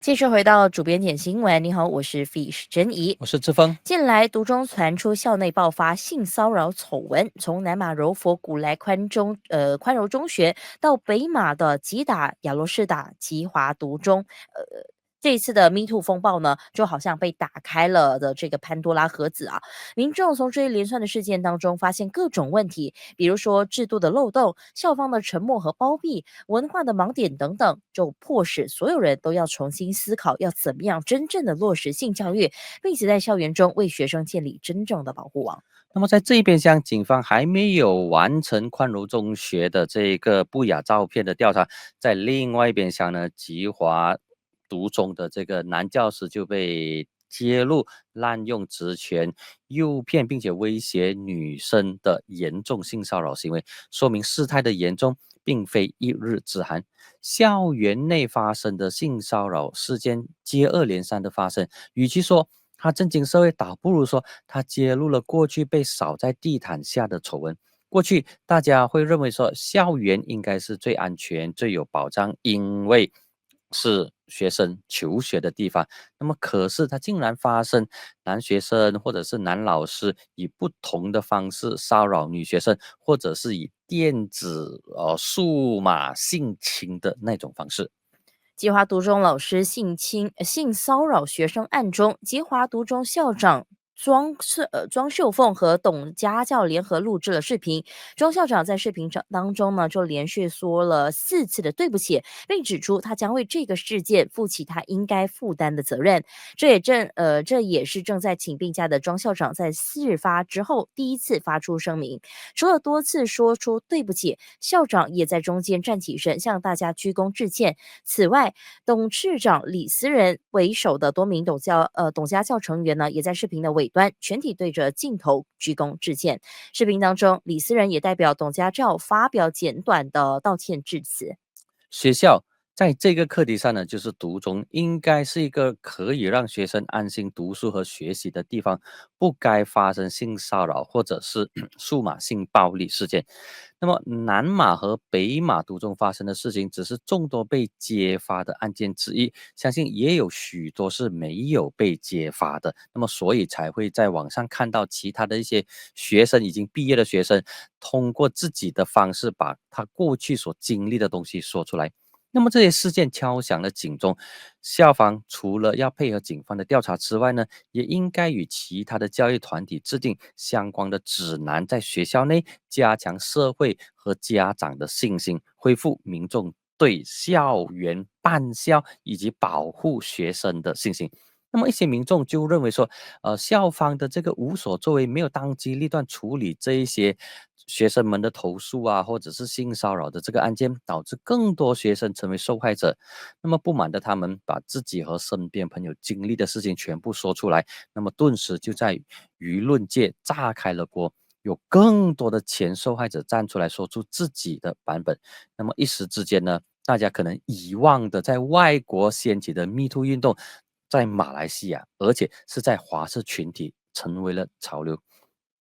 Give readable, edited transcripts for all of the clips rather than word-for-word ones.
继续回到主编点新闻，你好，我是 Fish 珍怡。我是志峰。近来，读中传出校内爆发性骚扰丑闻，从南马柔佛古来宽柔中学到北马的吉打亚罗士打吉华读中，这一次的 Me Too 风暴呢，就好像被打开了的这个潘多拉盒子啊！民众从这一连串的事件当中发现各种问题，比如说制度的漏洞、校方的沉默和包庇、文化的盲点等等，就迫使所有人都要重新思考，要怎么样真正的落实性教育，并且在校园中为学生建立真正的保护网。那么在这一边厢，警方还没有完成宽柔中学的这个不雅照片的调查，在另外一边厢呢，吉华读中的这个男教师就被揭露滥用职权、诱骗并且威胁女生的严重性骚扰行为，说明事态的严重并非一日之寒。校园内发生的性骚扰事件接二连三的发生，与其说他震惊社会，倒不如说他揭露了过去被扫在地毯下的丑闻。过去大家会认为说校园应该是最安全、最有保障，因为是学生求学的地方。那么可是它竟然发生男学生或者是男老师以不同的方式骚扰女学生，或者是以电子数码性侵的那种方式。吉华读中老师性骚扰学生案中，吉华读中校长庄秀凤和董家教联合录制了视频。庄校长在视频当中呢，就连续说了4次的对不起，并指出他将为这个事件负起他应该负担的责任。这也是正在请病假的庄校长在事发之后第一次发出声明。除了多次说出对不起，校长也在中间站起身向大家鞠躬致歉。此外，董事长李思仁为首的多名董家教成员呢，也在视频的尾端全体对着镜头鞠躬致歉。视频当中，李思仁也代表董家教发表简短的道歉致辞。学校在这个课题上呢，就是读中应该是一个可以让学生安心读书和学习的地方，不该发生性骚扰或者是数码性暴力事件。那么南马和北马读中发生的事情，只是众多被揭发的案件之一，相信也有许多是没有被揭发的。那么所以才会在网上看到其他的一些学生已经毕业的学生，通过自己的方式把他过去所经历的东西说出来。那么这些事件敲响了警钟，校方除了要配合警方的调查之外呢，也应该与其他的教育团体制定相关的指南，在学校内加强社会和家长的信心，恢复民众对校园办校以及保护学生的信心。那么一些民众就认为说，校方的这个无所作为，没有当机立断处理这一些学生们的投诉啊，或者是性骚扰的这个案件，导致更多学生成为受害者。那么不满的他们把自己和身边朋友经历的事情全部说出来，那么顿时就在舆论界炸开了锅。有更多的前受害者站出来说出自己的版本，那么一时之间呢，大家可能遗忘的在外国掀起的 Me Too 运动，在马来西亚，而且是在华社群体成为了潮流。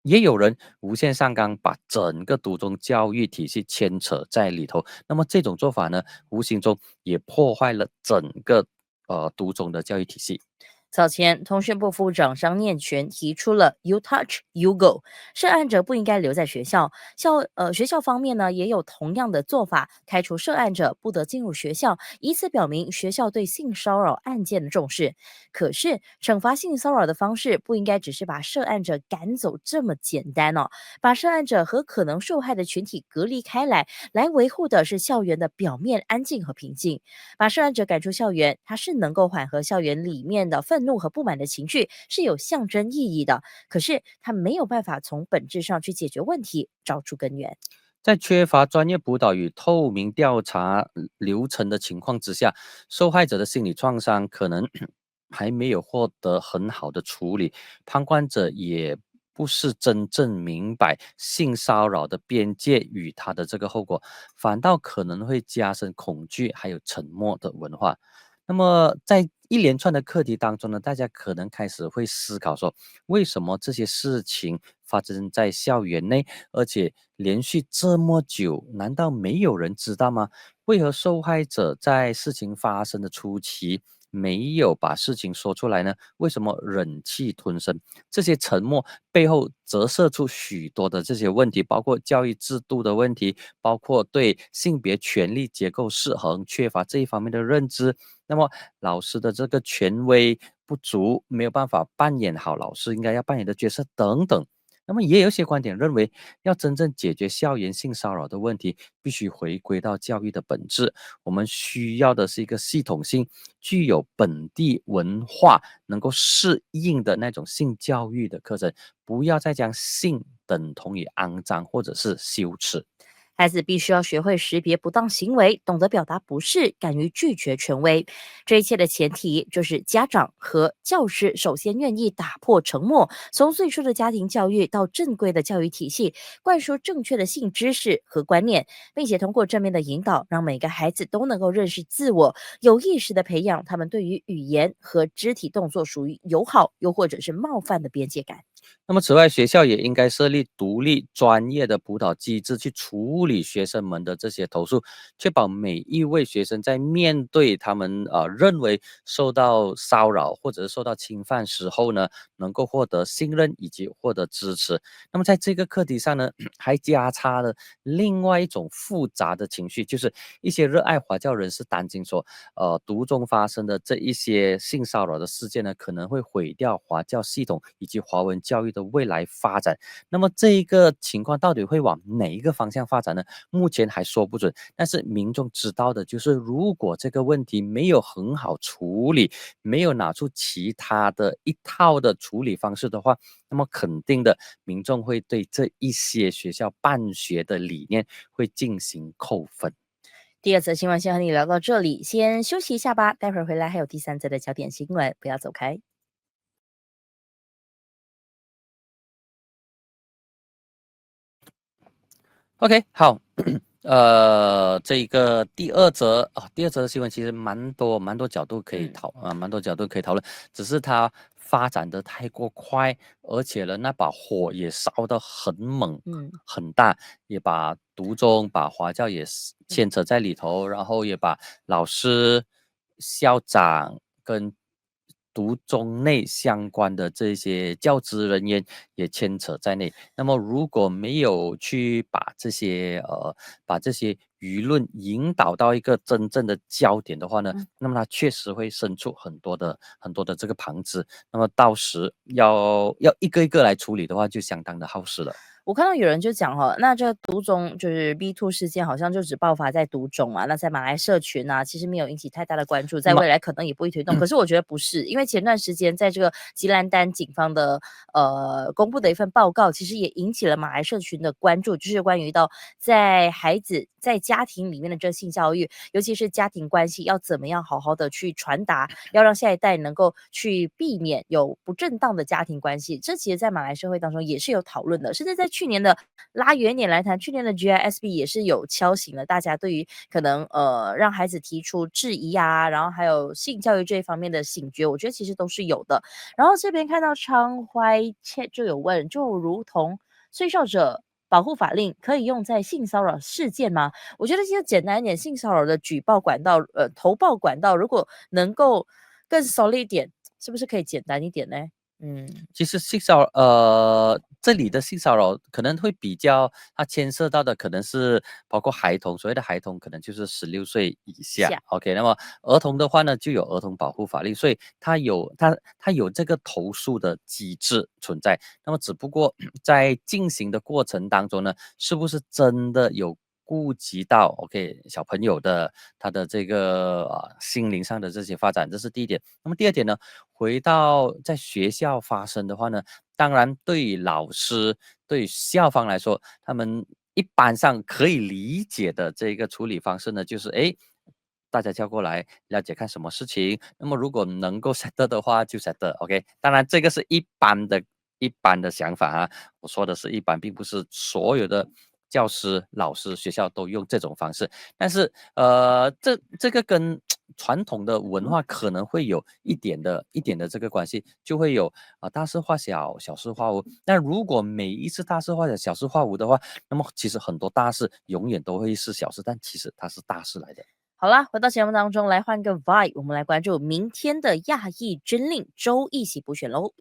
也有人无限上纲，把整个读中教育体系牵扯在里头。那么这种做法呢，无形中也破坏了整个读中的教育体系。早前，通讯部副长张念权提出了 “You touch, you go”，涉案者不应该留在学校。学校方面呢，也有同样的做法，开除涉案者不得进入学校，以此表明学校对性骚扰案件的重视。可是，惩罚性骚扰的方式不应该只是把涉案者赶走这么简单哦，把涉案者和可能受害的群体隔离开来，来维护的是校园的表面安静和平静。把涉案者赶出校园，它是能够缓和校园里面的愤怒和不满的情绪，是有象征意义的。可是，它没有办法从本质上去解决问题，找出根源。在缺乏专业辅导与透明调查流程的情况之下，受害者的心理创伤可能还没有获得很好的处理，旁观者也不是真正明白性骚扰的边界与它的这个后果，反倒可能会加深恐惧还有沉默的文化。那么在一连串的课题当中呢，大家可能开始会思考说，为什么这些事情发生在校园内，而且连续这么久，难道没有人知道吗？为何受害者在事情发生的初期没有把事情说出来呢？为什么忍气吞声？这些沉默背后折射出许多的这些问题，包括教育制度的问题，包括对性别权力结构失衡、缺乏这一方面的认知。那么老师的这个权威不足，没有办法扮演好老师应该要扮演的角色等等。那么也有一些观点认为，要真正解决校园性骚扰的问题，必须回归到教育的本质。我们需要的是一个系统性、具有本地文化、能够适应的那种性教育的课程，不要再将性等同于肮脏或者是羞耻。孩子必须要学会识别不当行为，懂得表达不适，敢于拒绝权威。这一切的前提就是家长和教师首先愿意打破沉默，从最初的家庭教育到正规的教育体系，灌输正确的性知识和观念，并且通过正面的引导，让每个孩子都能够认识自我，有意识的培养他们对于语言和肢体动作属于友好又或者是冒犯的边界感。那么，此外，学校也应该设立独立专业的辅导机制，去处理学生们的这些投诉，确保每一位学生在面对他们认为受到骚扰或者是受到侵犯时候呢，能够获得信任以及获得支持。那么，在这个课题上呢，还加插了另外一种复杂的情绪，就是一些热爱华教人士担心说，读中发生的这一些性骚扰的事件呢，可能会毁掉华教系统以及华文教育的未来发展。那么这一个情况到底会往哪一个方向发展呢？目前还说不准。但是民众知道的就是，如果这个问题没有很好处理，没有拿出其他的一套的处理方式的话，那么肯定的，民众会对这一些学校办学的理念会进行扣分。第二则新闻先和你聊到这里，先休息一下吧，待会儿回来还有第三则的焦点新闻，不要走开。OK，好，这个第二则的新闻其实蛮多角度可以蛮多角度可以讨论，只是它发展的太过快，而且呢，那把火也烧得很猛嗯很大，也把读中、把华教也是牵扯在里头，然后也把老师、校长跟读中内相关的这些教职人员也牵扯在内。那么如果没有去把这些舆论引导到一个真正的焦点的话呢，嗯。那么它确实会生出很多的这个旁枝。那么到时要一个一个来处理的话，就相当的耗时了。我看到有人就讲哈，那这读中就是 B two 事件，好像就只爆发在读中啊，那在马来社群啊，其实没有引起太大的关注，在那么未来可能也不会推动。可是我觉得不是，因为前段时间在这个吉兰丹警方的公布的一份报告，其实也引起了马来社群的关注，就是关于到在孩子在家庭里面的这个性教育，尤其是家庭关系要怎么样好好的去传达，要让下一代能够去避免有不正当的家庭关系。这其实在马来社会当中也是有讨论的，甚至在去年的拉远一点来谈，去年的 GISB 也是有敲醒了大家对于可能让孩子提出质疑啊，然后还有性教育这一方面的醒觉，我觉得其实都是有的。然后这边看到常怀切就有问，就如同睡少者保护法令可以用在性骚扰事件吗？我觉得其实简单一点，性骚扰的举报管道，投报管道，如果能够更 solid 一点，是不是可以简单一点呢？嗯，其实这里的性骚扰可能会比较，它牵涉到的可能是包括孩童，所谓的孩童可能就是16岁以下。下，OK，那么儿童的话呢，就有儿童保护法令，所以它有这个投诉的机制存在。那么只不过在进行的过程当中呢，是不是真的有顾及到 OK 小朋友的他的这个心灵上的这些发展，这是第一点。那么第二点呢，回到在学校发生的话呢，当然对于老师、对于校方来说，他们一般上可以理解的这个处理方式呢，就是大家叫过来了解看什么事情。那么如果能够 settle 的话，就 settle。OK，当然这个是一般的想法啊。我说的是一般，并不是所有的教师、老师、学校都用这种方式。但是，这个跟传统的文化可能会有一点的这个关系，就会有大事化小，小事化无。那如果每一次大事化小，小事化无的话，那么其实很多大事永远都会是小事，但其实它是大事来的。好啦，回到节目当中来换个 vibe，我们来关注明天的亚裔真令州一起补选喽。